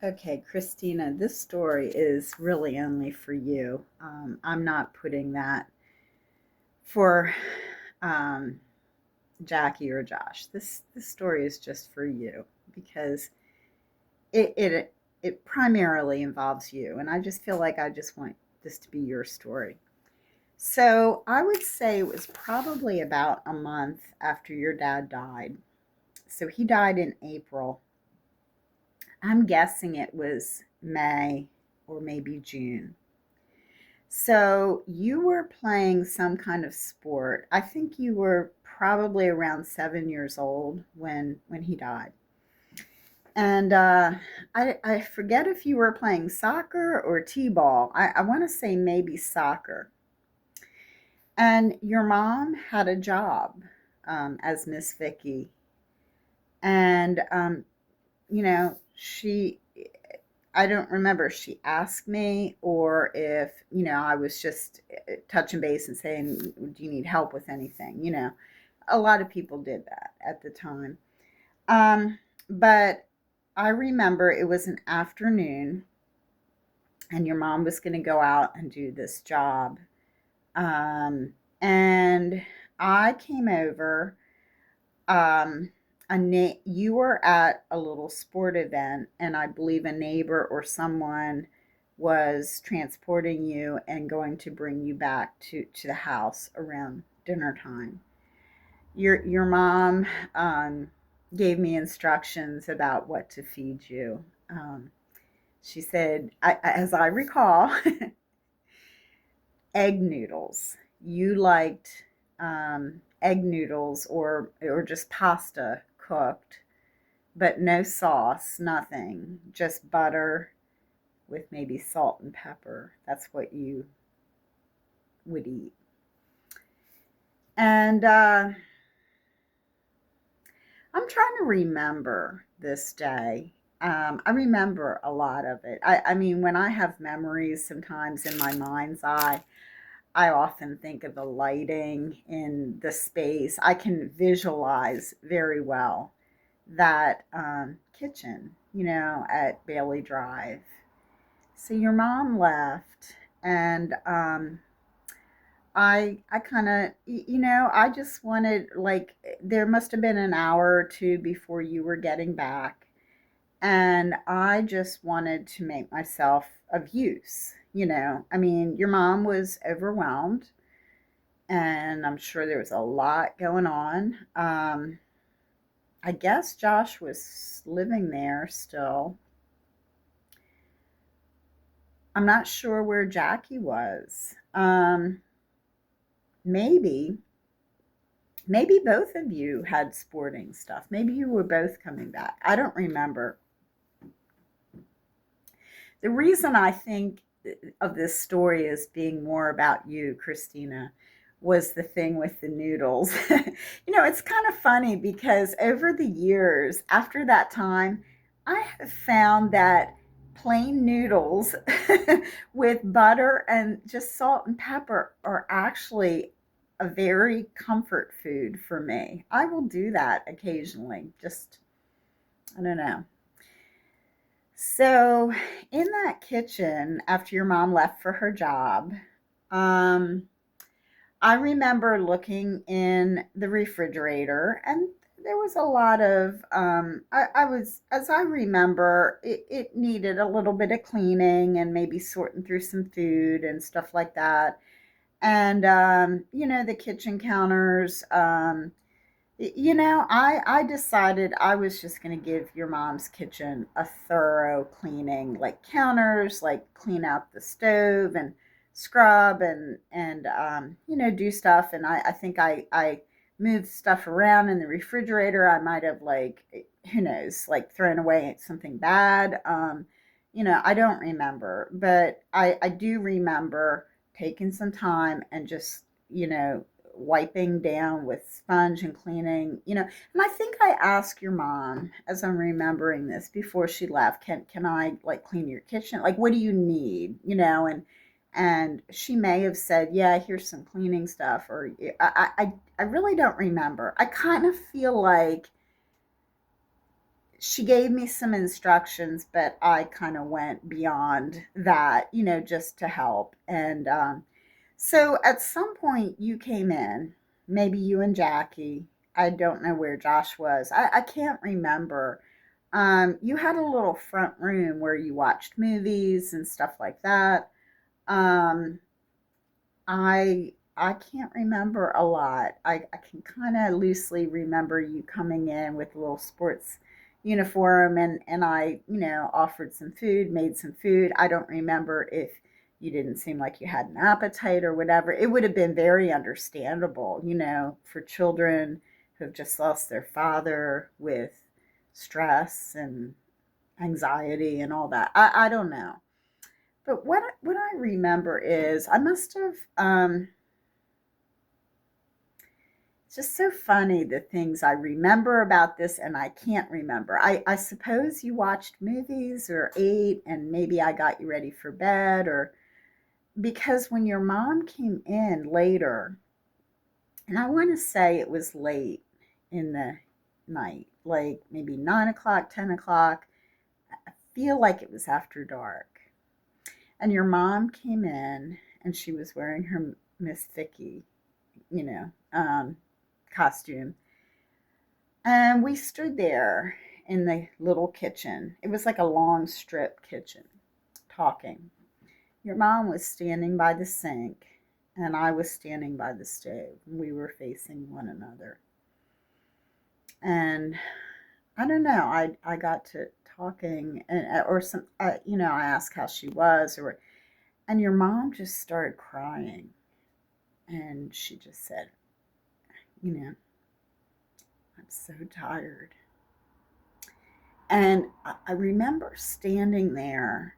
Okay, Christina, this story is really only for you. I'm not putting that for um, Jackie or Josh. This story is just for you because it primarily involves you, and I just feel like I just want this to be your story. So I would say it was probably about a month after your dad died. So he died in April. I'm guessing it was May or maybe June. So you were playing some kind of sport. I think you were probably around 7 years old when he died. And I forget if you were playing soccer or t-ball. I want to say maybe soccer. And your mom had a job as Miss Vicky. And, she I don't remember if she asked me or if, I was just touching base and saying, do you need help with anything? A lot of people did that at the time. Um, but I remember it was an afternoon and your mom was going to go out and do this job. And I came over. Um, you were at a little sport event, and I believe a neighbor or someone was transporting you and going to bring you back to the house around dinner time. Your mom gave me instructions about what to feed you. She said, as I recall, egg noodles. You liked egg noodles or just pasta cooked, but no sauce, nothing, just butter with maybe salt and pepper. That's what you would eat. And I'm trying to remember this day. I remember a lot of it. I mean, when I have memories sometimes in my mind's eye, I often think of the lighting in the space. I can visualize very well that kitchen, at Bailey Drive. So your mom left, and I kind of, I just wanted, like, there must have been an hour or two before you were getting back, and I just wanted to make myself of use. I mean, your mom was overwhelmed, and I'm sure there was a lot going on. I guess Josh was living there still. I'm not sure where Jackie was. Maybe, maybe both of you had sporting stuff. Maybe you were both coming back. I don't remember. The reason I think of this story as being more about you, Christina, was the thing with the noodles. It's kind of funny because over the years, after that time, I have found that plain noodles with butter and just salt and pepper are actually a very comfort food for me. I will do that occasionally. Just, I don't know. So, in that kitchen, after your mom left for her job, um, I remember looking in the refrigerator, and there was a lot of, as I remember, it needed a little bit of cleaning and maybe sorting through some food and stuff like that. And, the kitchen counters, I decided I was just going to give your mom's kitchen a thorough cleaning, like counters, like clean out the stove and scrub and do stuff. And I think I moved stuff around in the refrigerator. I might have, like, who knows, like thrown away something bad. I don't remember, but I do remember taking some time and just, wiping down with sponge and cleaning, and I think I asked your mom, as I'm remembering this, before she left, can I, like, clean your kitchen? Like, what do you need? And she may have said, yeah, here's some cleaning stuff, or I really don't remember. I kind of feel like she gave me some instructions, but I kind of went beyond that, just to help. And so at some point you came in, maybe you and Jackie. I don't know where Josh was. I can't remember. You had a little front room where you watched movies and stuff like that. Um, I can't remember a lot. I can kind of loosely remember you coming in with a little sports uniform, and I, offered some food, made some food. I don't remember if you didn't seem like you had an appetite or whatever. It would have been very understandable, for children who have just lost their father with stress and anxiety and all that. I don't know. But what I remember is I must have it's just so funny the things I remember about this and I can't remember. I suppose you watched movies or ate and maybe I got you ready for bed, or because when your mom came in later, and I want to say it was late in the night, like maybe 9 o'clock, 10 o'clock. I feel like it was after dark. And your mom came in and she was wearing her Miss Vicky, you know, um, costume. And we stood there in the little kitchen. It was like a long strip kitchen, talking. Your mom was standing by the sink, and I was standing by the stove. We were facing one another. And I don't know, I got to talking, or some, I asked how she was, and your mom just started crying. And she just said, you know, I'm so tired. And I remember standing there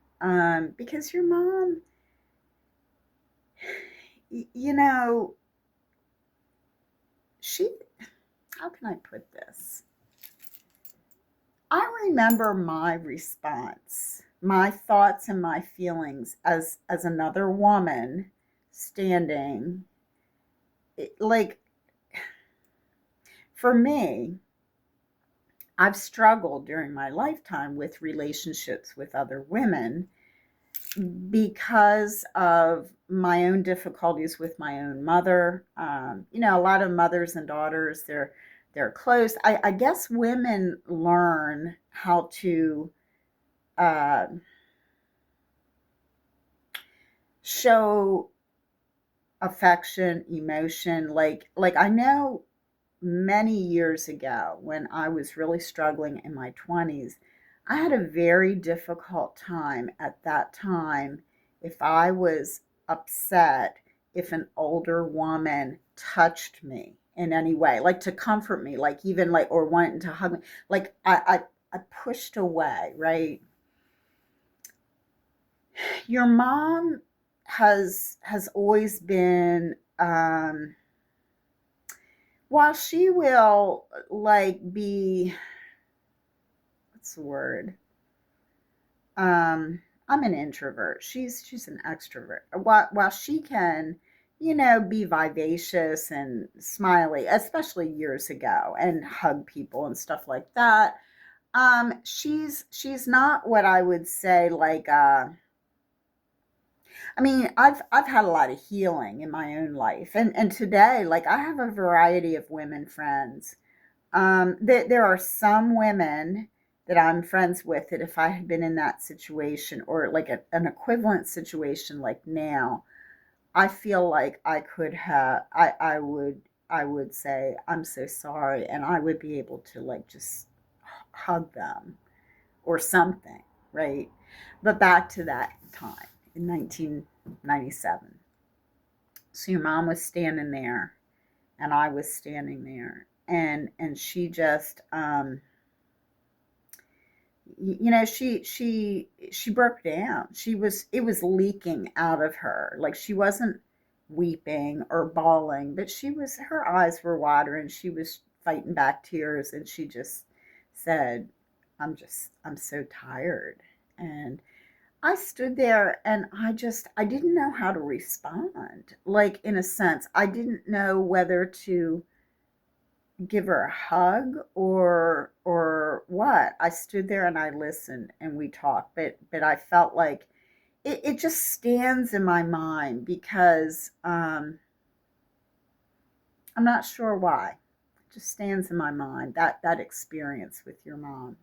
because your mom, you know, she, how can I put this? I remember my response, my thoughts and my feelings as another woman standing. Like, for me, I've struggled during my lifetime with relationships with other women because of my own difficulties with my own mother. A lot of mothers and daughters, they're close. I guess women learn how to uh, show affection, emotion. Like I know many years ago when I was really struggling in my 20s, I had a very difficult time at that time if I was upset if an older woman touched me in any way, like to comfort me, like even like, or wanting to hug me. Like I pushed away, right? Your mom has always been while she will like be, what's the word, I'm an introvert, she's an extrovert. While she can, be vivacious and smiley, especially years ago, and hug people and stuff like that, she's not what I would say like I mean, I've had a lot of healing in my own life, and today, like, I have a variety of women friends. There are some women that I'm friends with that if I had been in that situation, or like an equivalent situation like now, I feel like I could have, I would say I'm so sorry, and I would be able to like just hug them or something, right? But back to that time in 1997. So your mom was standing there and I was standing there, and she just she broke down. It was leaking out of her. Like, she wasn't weeping or bawling, but her eyes were watering. She was fighting back tears, and she just said, I'm so tired. And I stood there and I didn't know how to respond. Like, in a sense, I didn't know whether to give her a hug or what. I stood there and I listened and we talked, but I felt like it just stands in my mind because I'm not sure why. It just stands in my mind, that experience with your mom,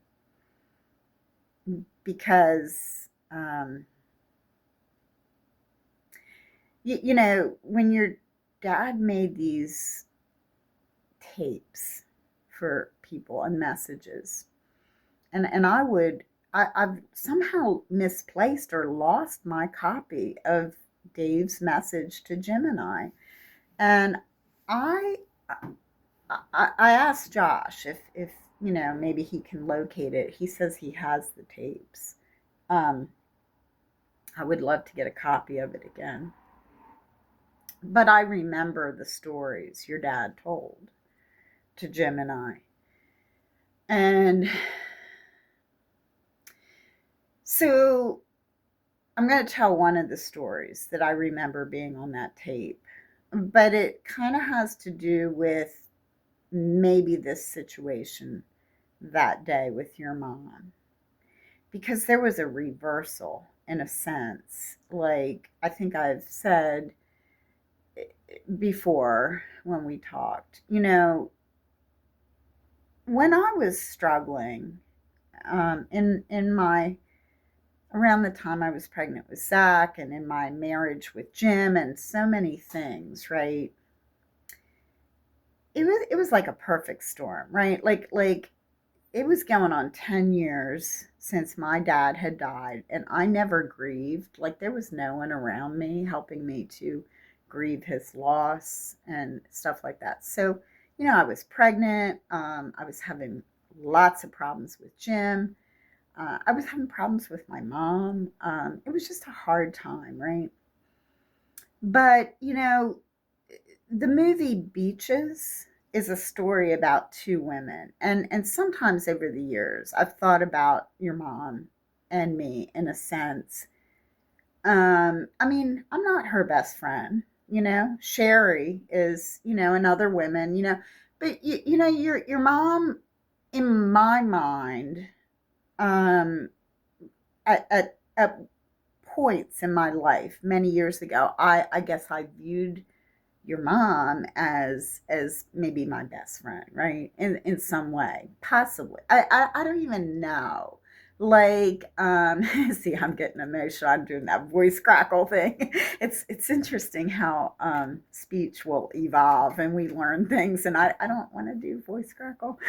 because when your dad made these tapes for people and messages, and I've somehow misplaced or lost my copy of Dave's message to Gemini, and I I asked Josh if maybe he can locate it. He says he has the tapes. Um, I would love to get a copy of it again. But I remember the stories your dad told to Gemini. And so I'm going to tell one of the stories that I remember being on that tape. But it kind of has to do with maybe this situation that day with your mom. Because there was a reversal in a sense. Like I think I've said before when we talked, when I was struggling, in my around the time I was pregnant with Zach and in my marriage with Jim and so many things, right? It was like a perfect storm, right? Like it was going on 10 years since my dad had died, and I never grieved. Like there was no one around me helping me to grieve his loss and stuff like that. So, I was pregnant. I was having lots of problems with Jim. I was having problems with my mom. It was just a hard time, right? But, the movie Beaches is a story about two women. And sometimes over the years, I've thought about your mom and me in a sense. I mean, I'm not her best friend, Sherry is, another woman, but your mom, in my mind, um, at points in my life many years ago, I guess I viewed your mom as maybe my best friend, right? In some way, possibly. I don't even know. Like, see, I'm getting emotional. I'm doing that voice crackle thing. It's interesting how speech will evolve and we learn things, and I don't want to do voice crackle.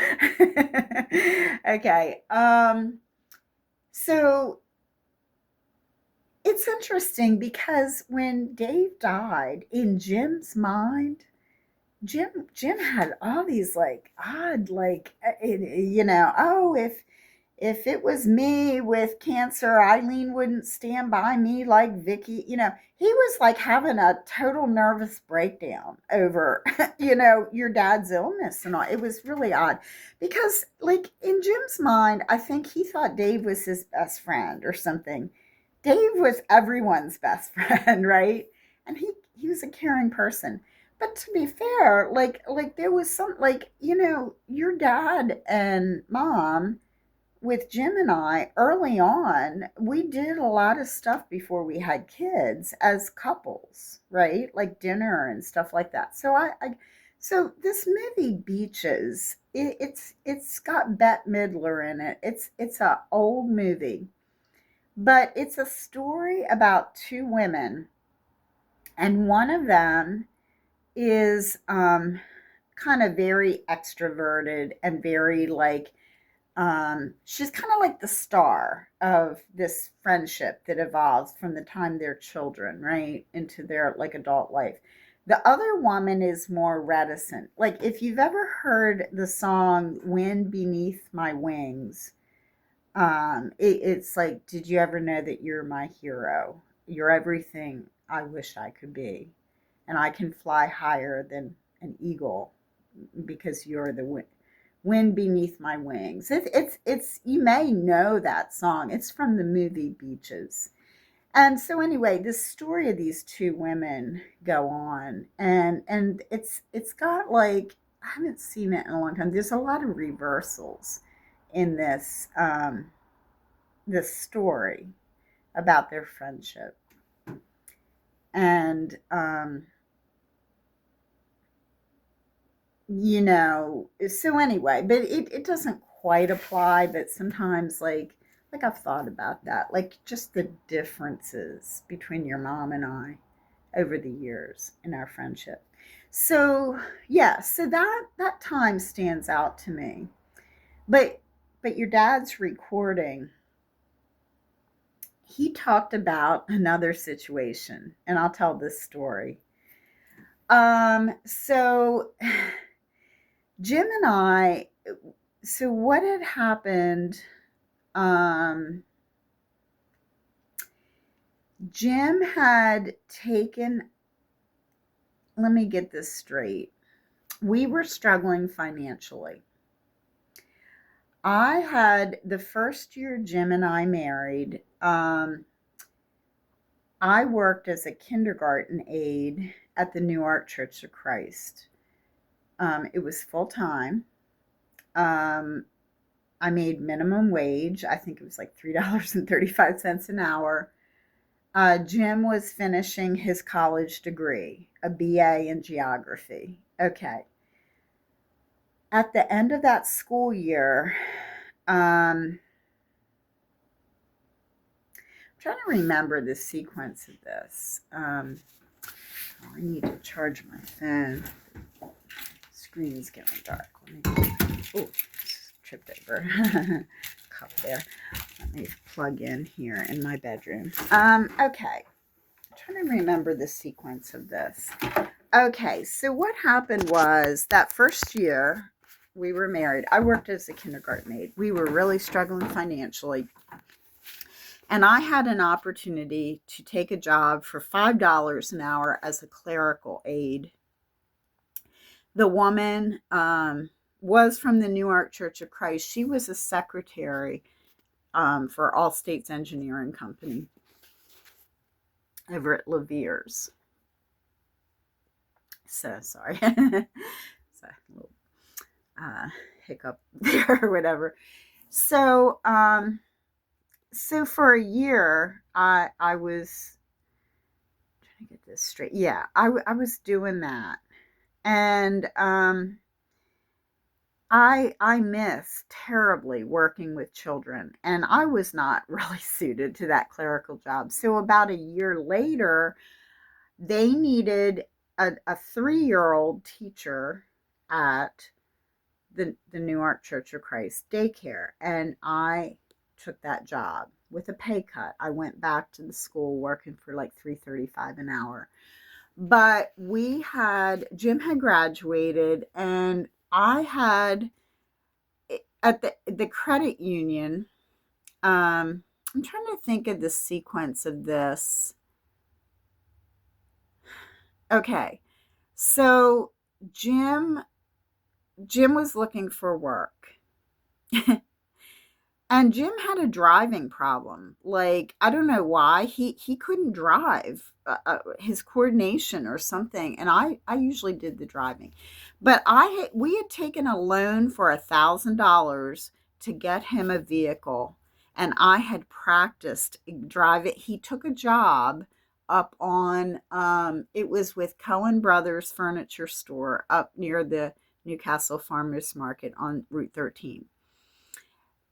Okay. So it's interesting because when Dave died, in Jim's mind, Jim had all these like odd oh, if it was me with cancer, Eileen wouldn't stand by me like Vicky. He was like having a total nervous breakdown over your dad's illness and all. It was really odd because like in Jim's mind, I think he thought Dave was his best friend or something. Dave was everyone's best friend, right? And he was a caring person. But to be fair, like there was some like, your dad and mom with Jim and I early on, we did a lot of stuff before we had kids as couples, right? Like dinner and stuff like that. So this movie Beaches, it's got Bette Midler in it. It's a old movie, but it's a story about two women, and one of them is kind of very extroverted and very like she's kind of like the star of this friendship that evolves from the time they're children, right, into their like adult life. The other woman is more reticent. Like if you've ever heard the song Wind Beneath My Wings, it's like, did you ever know that you're my hero? You're everything I wish I could be. And I can fly higher than an eagle because you're the wind beneath my wings. It's you may know that song. It's from the movie Beaches. And so anyway, this story of these two women go on, and it's got like haven't seen it in a long time. There's a lot of reversals in this story about their friendship. And so anyway, but it doesn't quite apply, but sometimes like I've thought about that, like just the differences between your mom and I over the years in our friendship. So yeah, so that time stands out to me. But your dad's recording, he talked about another situation, and I'll tell this story. So Jim and I, so what had happened, um, Jim had taken, let me get this straight. We were struggling financially. I had the first year Jim and I married, I worked as a kindergarten aide at the Newark Church of Christ. It was full time. Um, I made minimum wage. I think it was like $3.35 an hour. Jim was finishing his college degree, a BA in geography. Okay. At the end of that school year, I'm trying to remember the sequence of this. I need to charge my phone. Screen's getting dark. Oh, tripped over cup there. Let me plug in here in my bedroom. Okay. I'm trying to remember the sequence of this. Okay, so what happened was that first year we were married, I worked as a kindergarten aide. We were really struggling financially. And I had an opportunity to take a job for $5 an hour as a clerical aide. The woman was from the Newark Church of Christ. She was a secretary for All States Engineering Company over at Levere's. So sorry. It's a little hiccup there or whatever. So for a year, I was trying to get this straight. Yeah, I was doing that. And I miss terribly working with children, and I was not really suited to that clerical job. So about a year later, they needed a 3-year-old teacher at the Newark Church of Christ daycare, and I took that job with a pay cut. I went back to the school working for like $3.35 an hour. But Jim had graduated, and I had at the credit union. I'm trying to think of the sequence of this. Okay, so Jim was looking for work. And Jim had a driving problem. Like, I don't know why he couldn't drive, his coordination or something. And I usually did the driving, but we had taken a loan for $1,000 to get him a vehicle, and I had practiced drive it. He took a job up on it was with Cohen Brothers Furniture Store up near the Newcastle Farmers Market on Route 13.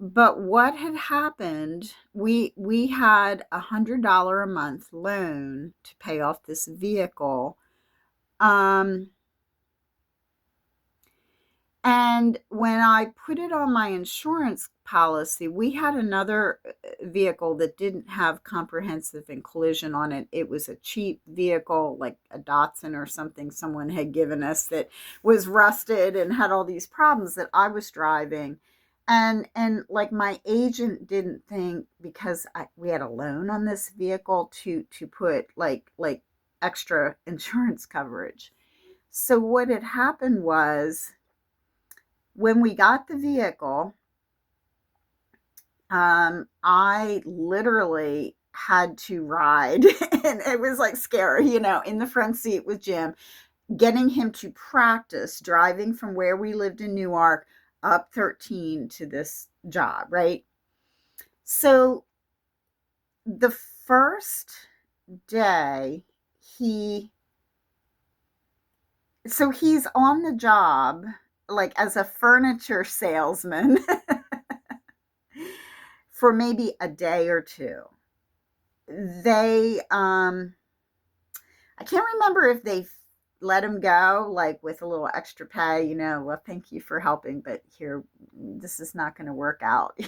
But what had happened, we had $100 a month loan to pay off this vehicle. And when I put it on my insurance policy, we had another vehicle that didn't have comprehensive and collision on it. It was a cheap vehicle, like a Datsun or something someone had given us, that was rusted and had all these problems that I was driving. And like my agent didn't think, because we had a loan on this vehicle, to put like extra insurance coverage. So what had happened was, when we got the vehicle, I literally had to ride, and it was like scary, in the front seat with Jim. getting him to practice driving from where we lived in Newark up 13 to this job, right? So the first day he he's on the job like as a furniture salesman for maybe a day or two. They I can't remember if they let him go like with a little extra pay, well, thank you for helping, but here, this is not going to work out,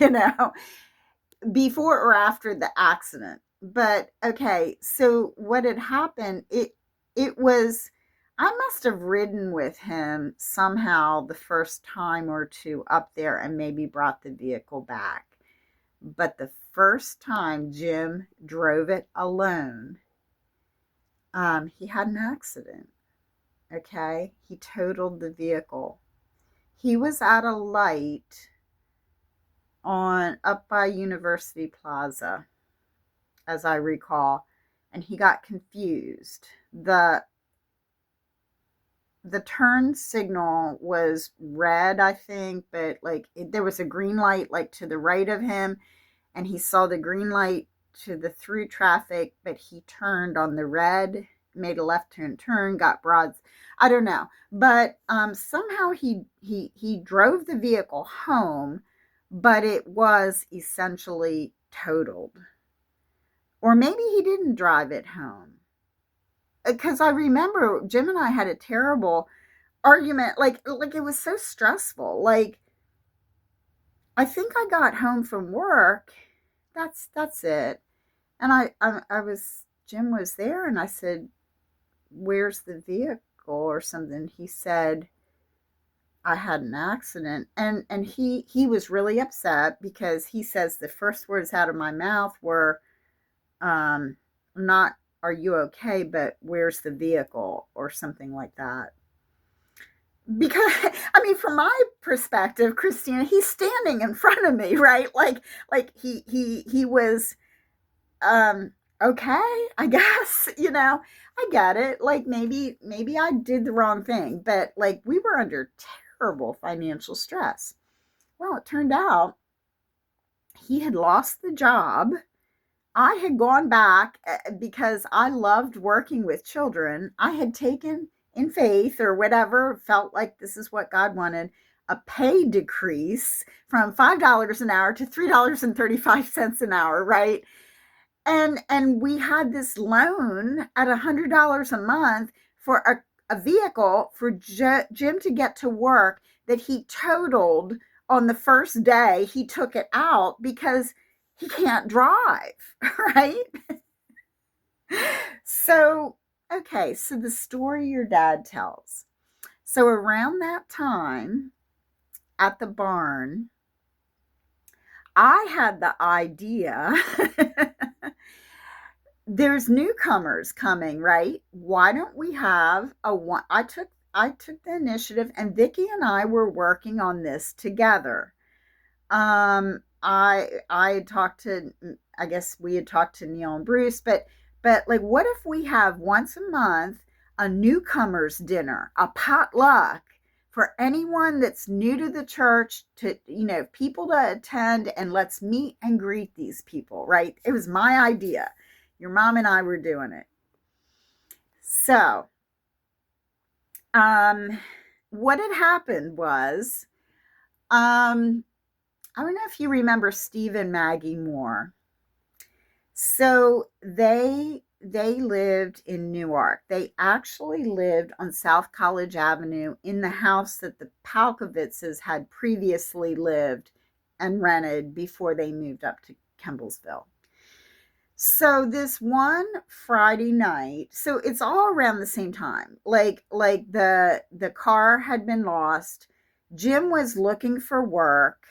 before or after the accident. But okay, so what had happened, it was, I must have ridden with him somehow the first time or two up there and maybe brought the vehicle back. But the first time Jim drove it alone, he had an accident. Okay, he totaled the vehicle. He was at a light on up by University Plaza, as I recall, and he got confused. The turn signal was red, I think, but like there was a green light like to the right of him, and he saw the green light to the through traffic, but he turned on the red, made a left-hand turn, got broads. I don't know, but somehow he drove the vehicle home, but it was essentially totaled. Or maybe he didn't drive it home. Because I remember Jim and I had a terrible argument. Like it was so stressful. Like I think I got home from work. That's it. And I was Jim was there, and I said, "Where's the vehicle?" or something. He said, "I had an accident." And he was really upset because he says the first words out of my mouth were, not "Are you okay?" but "Where's the vehicle?" or something like that. Because I mean, from my perspective, Christina, he's standing in front of me, right? Like he was okay, I guess. I get it. Like maybe I did the wrong thing, but like we were under terrible financial stress. Well, it turned out he had lost the job. I had gone back because I loved working with children. I had taken in faith or whatever, felt like this is what God wanted, a pay decrease from $5 an hour to $3.35 an hour, right? And we had this loan at $100 a month for a vehicle for Jim to get to work that he totaled on the first day he took it out because he can't drive, right? So, okay, so the story your dad tells. So around that time at the barn, I had the idea there's newcomers coming, right? Why don't we have a one? I took the initiative, and Vicki and I were working on this together. I had talked to, I guess we had talked to Neil and Bruce, but like, what if we have once a month a newcomers dinner, a potluck for anyone that's new to the church, to people to attend, and let's meet and greet these people, right? It was my idea. Your mom and I were doing it. So, what had happened was, I don't know if you remember Steve and Maggie Moore. So they lived in Newark. They actually lived on South College Avenue in the house that the Palkovitzes had previously lived and rented before they moved up to Kemblesville. So this one Friday night, so it's all around the same time. Like the car had been lost. Jim was looking for work.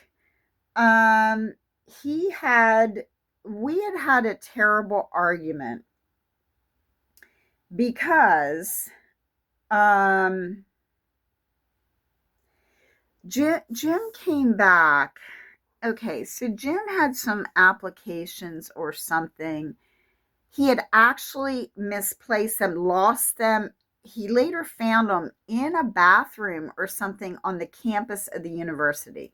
Um, he had we had a terrible argument because Jim came back. Okay, so Jim had some applications or something. He had actually misplaced them, lost them. he later found them in a bathroom or something on the campus of the university.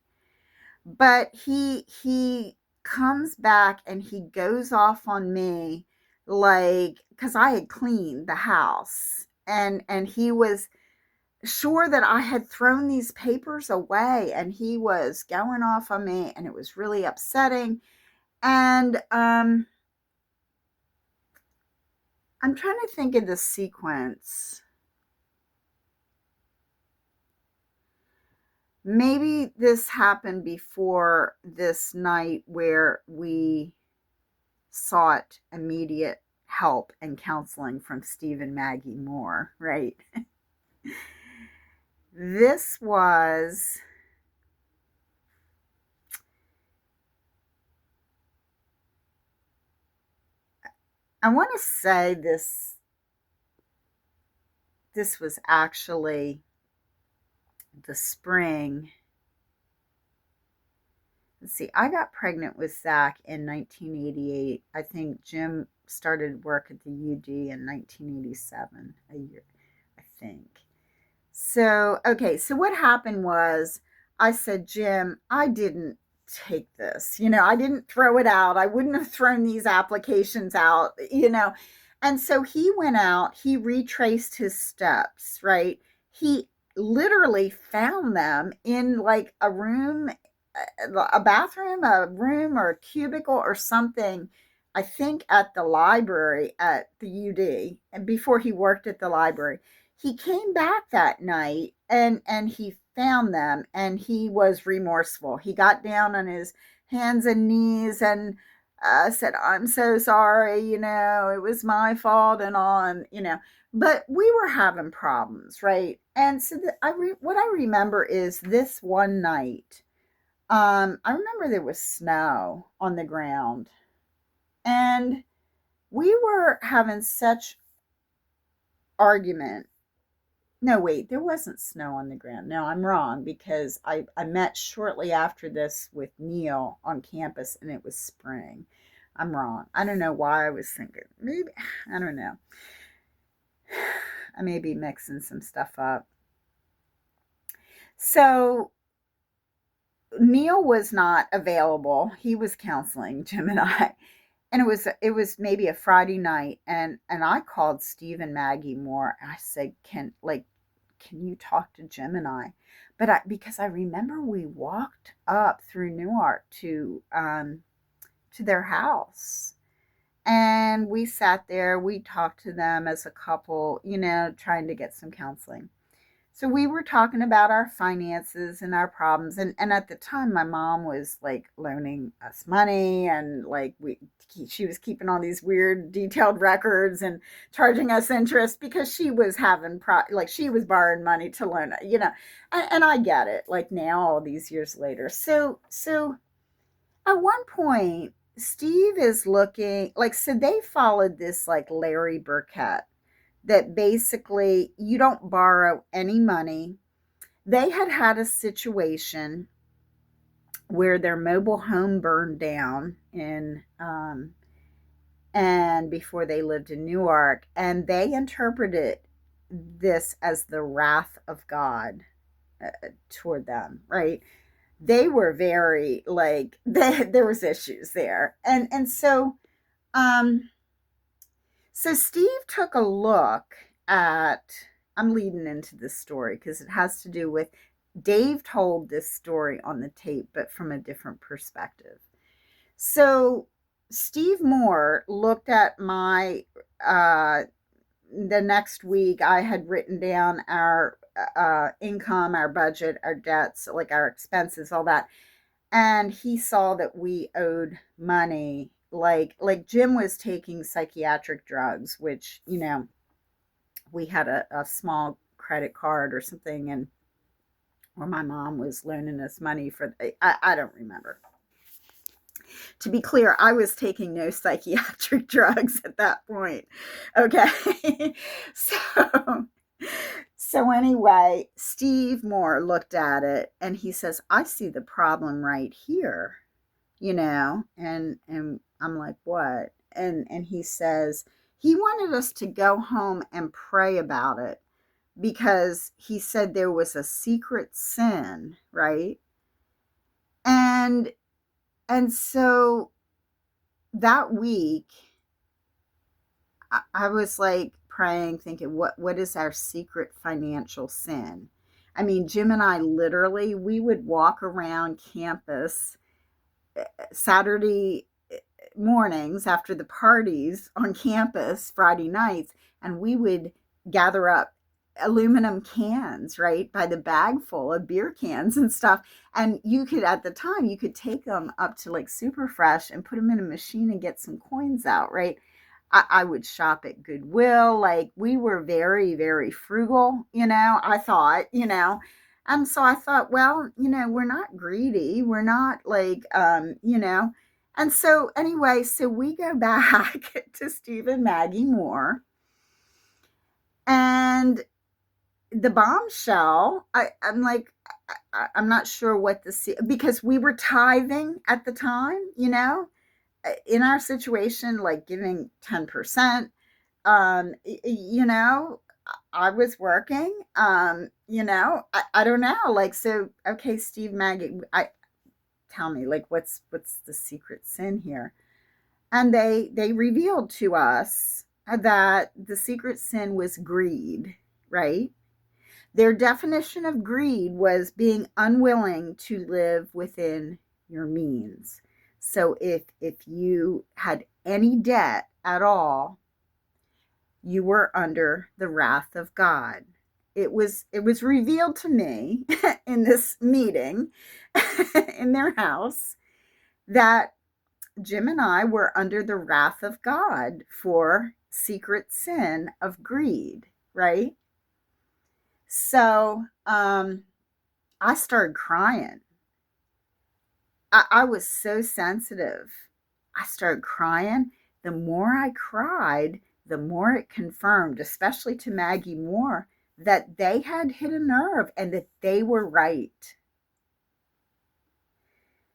But he comes back and he goes off on me, like, because I had cleaned the house, and he was sure that I had thrown these papers away, and he was going off on me, and it was really upsetting. And I'm trying to think of the sequence. Maybe this happened before this night where we sought immediate help and counseling from Steve and Maggie Moore, right? This was, I want to say this was actually the spring. Let's see, I got pregnant with Zach in 1988. I think Jim started work at the UD in 1987, a year, I think. So, okay, so what happened was I said, Jim, I didn't take this. I didn't throw it out. I wouldn't have thrown these applications out. And so he went out, he retraced his steps, right? He literally found them in like a room, a bathroom, a room, or a cubicle or something. I think at the library at the UD, and before he worked at the library, he came back that night and he found them, and he was remorseful. He got down on his hands and knees and said, I'm so sorry, it was my fault and all, and but we were having problems, right? And so what I remember is this one night. I remember there was snow on the ground, and we were having such argument. No, wait, there wasn't snow on the ground. No, I'm wrong, because I met shortly after this with Neil on campus, and it was spring. I'm wrong. I don't know why I was thinking. Maybe, I don't know. I may be mixing some stuff up. So Neil was not available. He was counseling Jim and I. And it was maybe a Friday night, and I called Steve and Maggie Moore. I said, can you talk to Jim and I? But because I remember we walked up through Newark to their house, and we sat there. We talked to them as a couple, trying to get some counseling. So we were talking about our finances and our problems. And at the time, my mom was like loaning us money, and like she was keeping all these weird detailed records and charging us interest because she was having like she was borrowing money to loan. And I get it, like now, all these years later. So at one point, Steve is looking like, so they followed this like Larry Burkett, that basically you don't borrow any money. They had a situation where their mobile home burned down and before they lived in Newark, and they interpreted this as the wrath of God toward them, right? They were very like there was issues there, and so Steve took a look at, I'm leading into this story because it has to do with, Dave told this story on the tape, but from a different perspective. So Steve Moore looked at my, the next week I had written down our income, our budget, our debts, like our expenses, all that. And he saw that we owed money, like Jim was taking psychiatric drugs, which we had a small credit card or something, and or my mom was loaning us money for, I don't remember. To be clear, I was taking no psychiatric drugs at that point. Okay. So anyway, Steve Moore looked at it and he says, I see the problem right here, and I'm like, what? And he says, he wanted us to go home and pray about it because he said there was a secret sin, right? And so that week I was like praying, thinking, what is our secret financial sin? I mean, Jim and I literally, we would walk around campus Saturday mornings after the parties on campus, Friday nights, and we would gather up aluminum cans, right, by the bag full of beer cans and stuff. And you could, at the time, you could take them up to like Super Fresh and put them in a machine and get some coins out, right? I would shop at Goodwill. Like, we were very, very frugal, I thought, And so I thought, well, we're not greedy. We're not like, And so anyway, so we go back to Steve and Maggie Moore. And the bombshell, I'm like, I'm not sure what because we were tithing at the time, in our situation, like giving 10%, I was working, I don't know, like, so, okay, Steve, Maggie, tell me, like, what's the secret sin here? And they revealed to us that the secret sin was greed, right? Their definition of greed was being unwilling to live within your means. So if you had any debt at all, you were under the wrath of God. It was revealed to me in this meeting in their house that Jim and I were under the wrath of God for secret sin of greed, right? So I started crying. I was so sensitive. I started crying. The more I cried, the more it confirmed, especially to Maggie Moore, that they had hit a nerve and that they were right.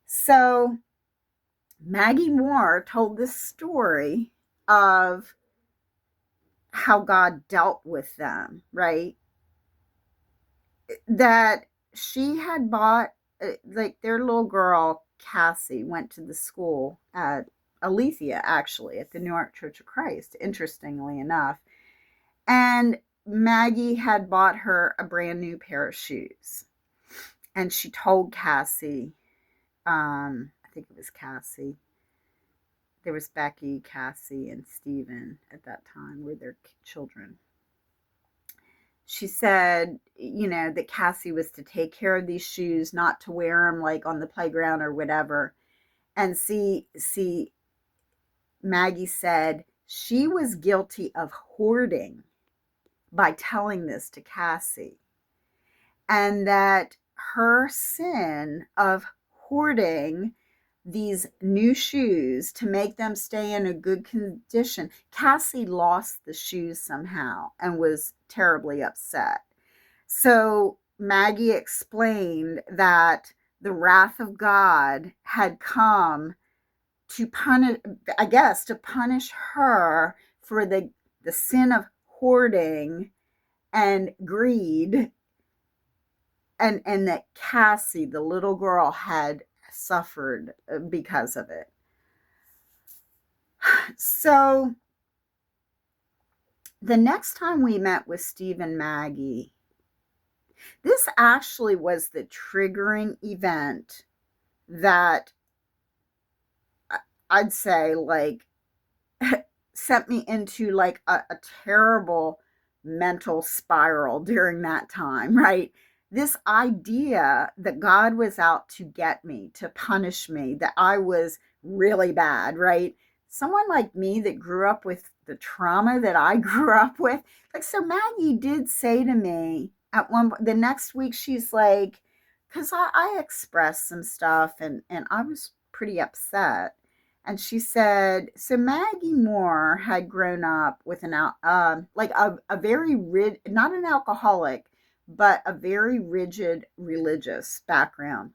So Maggie Moore told this story of how God dealt with them, right? That she had bought, like, their little girl, Cassie, went to the school at Aletheia, actually, at the New York Church of Christ, interestingly enough. And Maggie had bought her a brand new pair of shoes. And she told Cassie, I think it was Cassie, there was Becky, Cassie, and Stephen at that time, were their children. She said, that Cassie was to take care of these shoes, not to wear them like on the playground or whatever. And see, Maggie said she was guilty of hoarding by telling this to Cassie. And that her sin of hoarding these new shoes to make them stay in a good condition, Cassie lost the shoes somehow and was terribly upset. So Maggie explained that the wrath of God had come to punish, I guess, to punish her for the sin of hoarding and greed, and that Cassie, the little girl, had suffered because of it. So the next time we met with Steve and Maggie, this actually was the triggering event that I'd say, like, sent me into like a terrible mental spiral during that time, right? This idea that God was out to get me, to punish me, that I was really bad, right? Someone like me that grew up with the trauma that I grew up with. Like, so Maggie did say to me at the next week, she's like, because I expressed some stuff and I was pretty upset. And she said, so Maggie Moore had grown up with like a very not an alcoholic, but a very rigid religious background.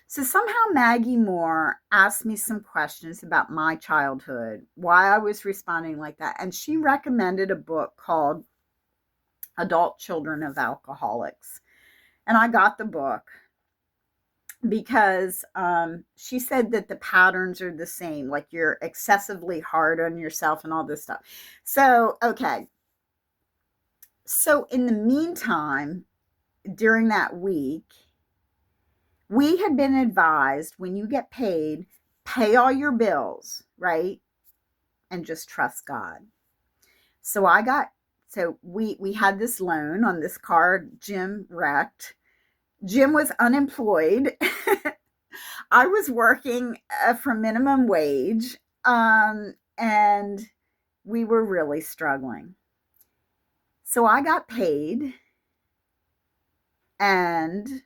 So somehow Maggie Moore asked me some questions about my childhood, why I was responding like that. And she recommended a book called Adult Children of Alcoholics. And I got the book because she said that the patterns are the same, like you're excessively hard on yourself and all this stuff. So, okay. So, in the meantime, during that week, we had been advised when you get paid, pay all your bills, right? And just trust God. So we had this loan on this car Jim wrecked. Jim was unemployed. I was working for minimum wage, and we were really struggling. So I got paid, and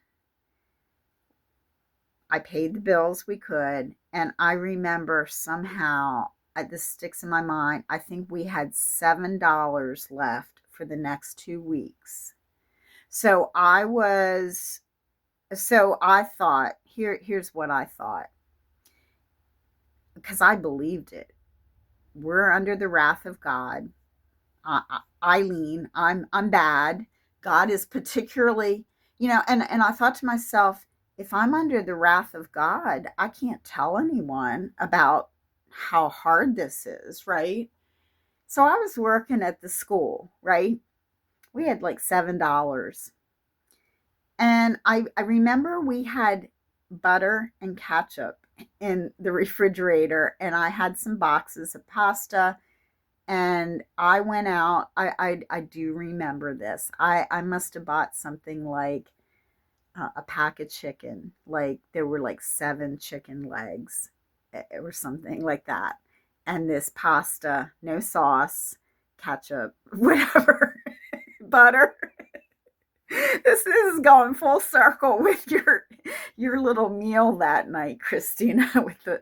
I paid the bills we could. And I remember somehow, this sticks in my mind, I think we had $7 left for the next 2 weeks. So I thought, here's what I thought, because I believed it. We're under the wrath of God. Eileen, I'm bad. God is particularly, and I thought to myself, if I'm under the wrath of God, I can't tell anyone about how hard this is, right? So I was working at the school, right? We had like $7. And I remember we had butter and ketchup in the refrigerator, and I had some boxes of pasta. And I went out. I do remember this. I must have bought something like a pack of chicken. Like there were like 7 chicken legs or something like that. And this pasta, no sauce, ketchup, whatever, butter. This is going full circle with your little meal that night, Christina, with the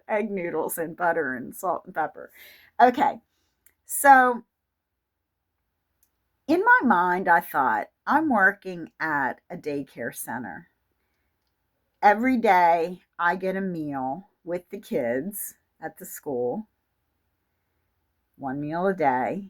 egg noodles and butter and salt and pepper. Okay, so in my mind, I thought, I'm working at a daycare center. Every day I get a meal with the kids at the school, one meal a day.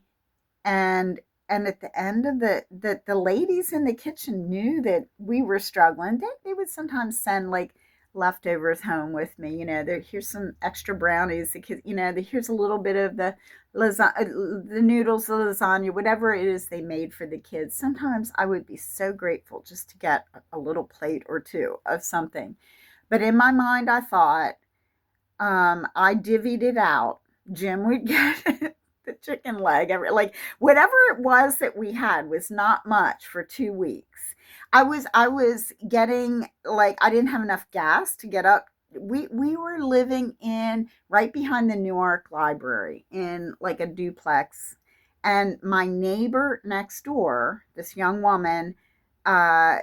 And at the end of the ladies in the kitchen knew that we were struggling. They would sometimes send like leftovers home with me. Here's some extra brownies. The kids, here's a little bit of the the noodles, the lasagna, whatever it is they made for the kids. Sometimes I would be so grateful just to get a little plate or two of something. But in my mind, I thought, I divvied it out. Jim would get the chicken leg, like whatever it was that we had was not much for 2 weeks. I was getting, like, I didn't have enough gas to get up. We were living in right behind the Newark Library in like a duplex, and my neighbor next door, this young woman, uh,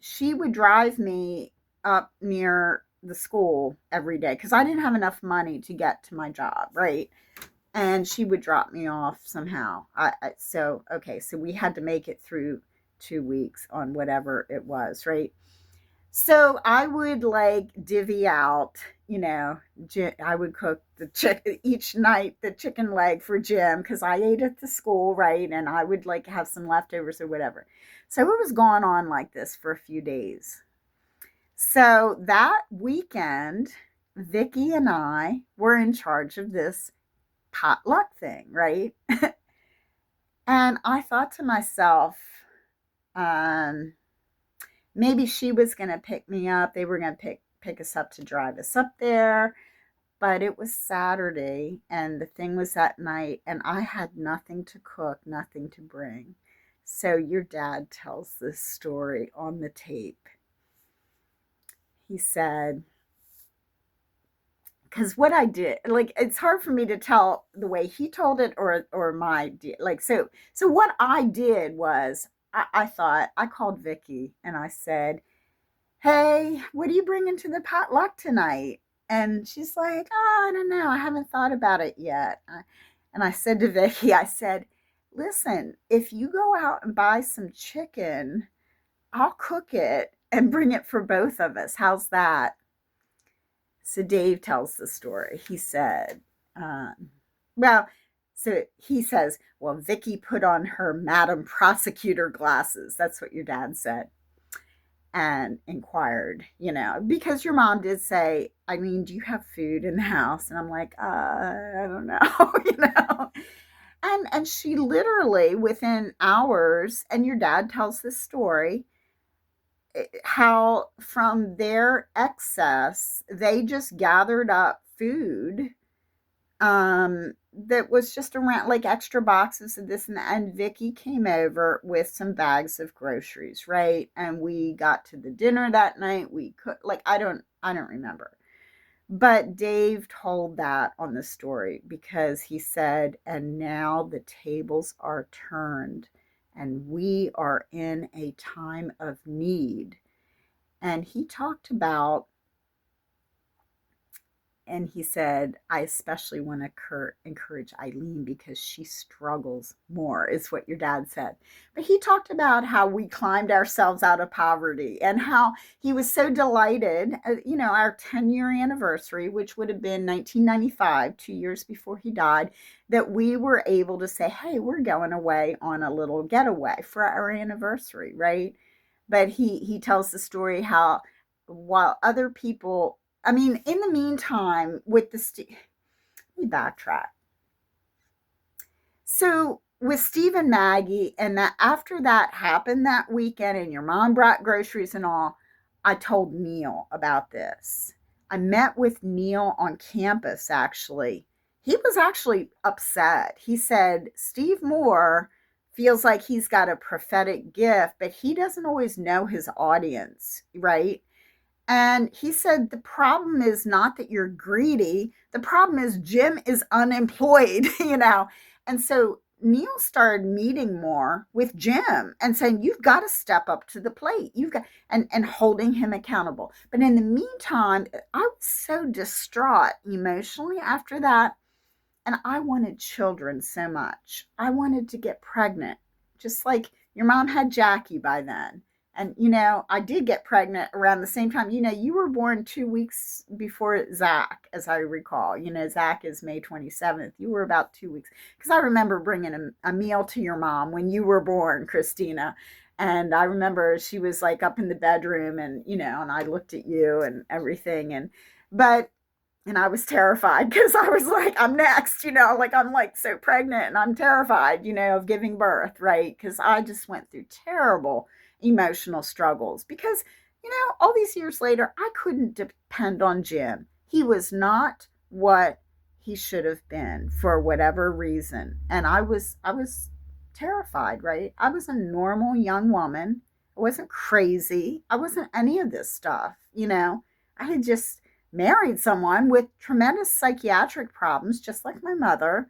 she would drive me up near the school every day because I didn't have enough money to get to my job, right? And she would drop me off somehow. So we had to make it through 2 weeks on whatever it was, right? So I would like divvy out, I would cook each night the chicken leg for Jim because I ate at the school, right? And I would like have some leftovers or whatever. So it was going on like this for a few days. So that weekend, Vicky and I were in charge of this potluck thing, right? And I thought to myself, um, maybe she was going to pick me up. They were going to pick us up to drive us up there. But it was Saturday, and the thing was that night, and I had nothing to cook, nothing to bring. So your dad tells this story on the tape. He said, because what I did, like, it's hard for me to tell the way he told it or my, like, so what I did was I thought, I called Vicky and I said, hey, what are you bringing to the potluck tonight? And she's like, oh, I don't know, I haven't thought about it yet. And I said to Vicky, I said, listen, if you go out and buy some chicken, I'll cook it and bring it for both of us. How's that? So Dave tells the story. He said, um, well, so he says, well, Vicky put on her Madam Prosecutor glasses. That's what your dad said. And inquired, because your mom did say, I mean, do you have food in the house? And I'm like, I don't know, And she literally within hours, and your dad tells this story, how from their excess, they just gathered up food that was just around, like extra boxes of this and that. And Vicky came over with some bags of groceries, right? And we got to the dinner that night. We could, like, I don't remember. But Dave told that on the story because he said, and now the tables are turned and we are in a time of need. And he talked about, and he said, I especially want to encourage Eileen because she struggles more, is what your dad said. But he talked about how we climbed ourselves out of poverty and how he was so delighted, our 10-year anniversary, which would have been 1995, 2 years before he died, that we were able to say, hey, we're going away on a little getaway for our anniversary, right? But he tells the story how while other people, I mean, in the meantime, with let me backtrack. So with Steve and Maggie, and that after that happened that weekend, and your mom brought groceries and all, I told Neil about this. I met with Neil on campus, actually. He was actually upset. He said, Steve Moore feels like he's got a prophetic gift, but he doesn't always know his audience, right? And he said, the problem is not that you're greedy. The problem is Jim is unemployed, And so Neil started meeting more with Jim and saying, you've got to step up to the plate. You've got, and holding him accountable. But in the meantime, I was so distraught emotionally after that. And I wanted children so much. I wanted to get pregnant, just like your mom had Jackie by then. And, I did get pregnant around the same time. You were born 2 weeks before Zach, as I recall. Zach is May 27th. You were about 2 weeks. Because I remember bringing a meal to your mom when you were born, Christina. And I remember she was like up in the bedroom and I looked at you and everything. And I was terrified because I was like, I'm next, like I'm like so pregnant and I'm terrified, of giving birth, right? Because I just went through terrible emotional struggles because, all these years later, I couldn't depend on Jim. He was not what he should have been for whatever reason. And I was terrified, right? I was a normal young woman. I wasn't crazy. I wasn't any of this stuff, I had just married someone with tremendous psychiatric problems, just like my mother,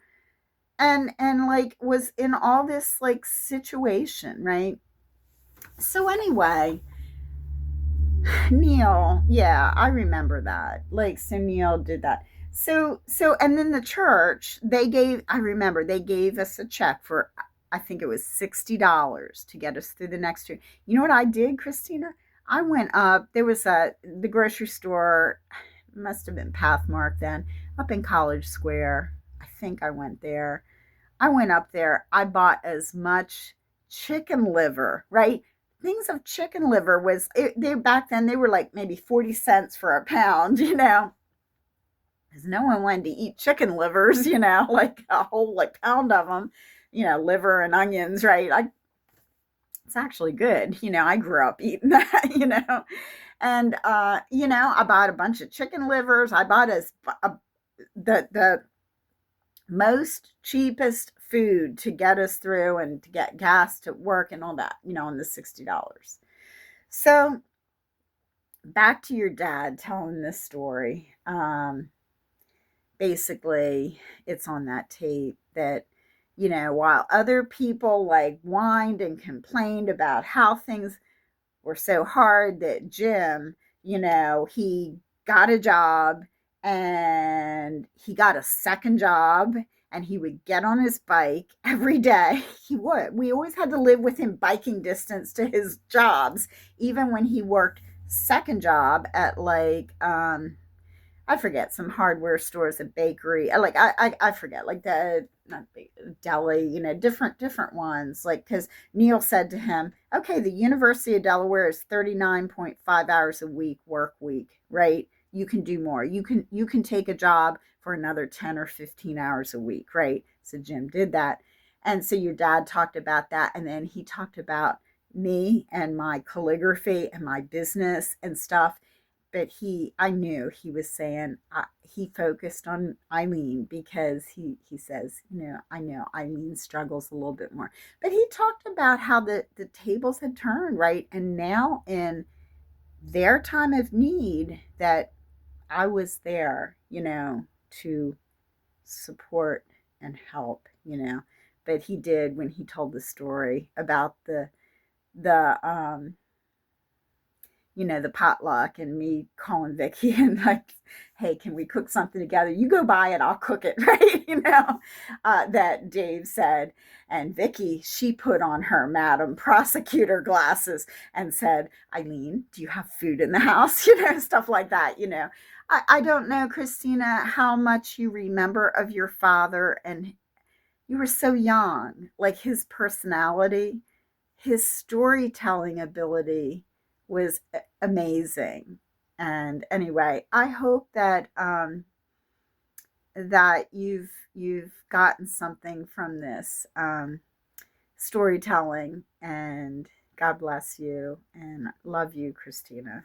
and like was in all this like situation, right? So anyway, Neil, yeah, I remember that. Like, so Neil did that. And then the church, I remember they gave us a check for, I think it was $60 to get us through the next year. You know what I did, Christina? I went up, there was the grocery store, must have been Pathmark then, up in College Square. I think I went there. I went up there. I bought as much chicken liver, right? Things of chicken liver back then they were like maybe 40 cents for a pound, because no one wanted to eat chicken livers, like a whole like pound of them, liver and onions, right? It's actually good, I grew up eating that, and I bought a bunch of chicken livers. I bought the most cheapest food to get us through and to get gas to work and all that, on the $60. So back to your dad telling this story. Basically, it's on that tape that, while other people like whined and complained about how things were so hard, that Jim, he got a job and he got a second job and he would get on his bike every day. He would. We always had to live within biking distance to his jobs, even when he worked second job at like I forget, some hardware stores, a bakery, I forget, like the not deli, different ones. Like, because Neil said to him, okay, the University of Delaware is 39.5 hours a week work week, right? You can do more. You can take a job for another 10 or 15 hours a week, right? So Jim did that. And so your dad talked about that, and then he talked about me and my calligraphy and my business and stuff. But I knew he was saying, he focused on Eileen, because he says, I know Eileen struggles a little bit more. But he talked about how the tables had turned, right? And now in their time of need, that I was there, to support and help, But he did, when he told the story about the the potluck, and me calling Vicky and like, hey, can we cook something together? You go buy it, I'll cook it, right? That Dave said. And Vicky, she put on her Madam Prosecutor glasses and said, Eileen, do you have food in the house? Stuff like that. I don't know, Christina, how much you remember of your father, and you were so young. Like, his personality, his storytelling ability was amazing. And anyway, I hope that you've gotten something from this storytelling. And God bless you, and love you, Christina.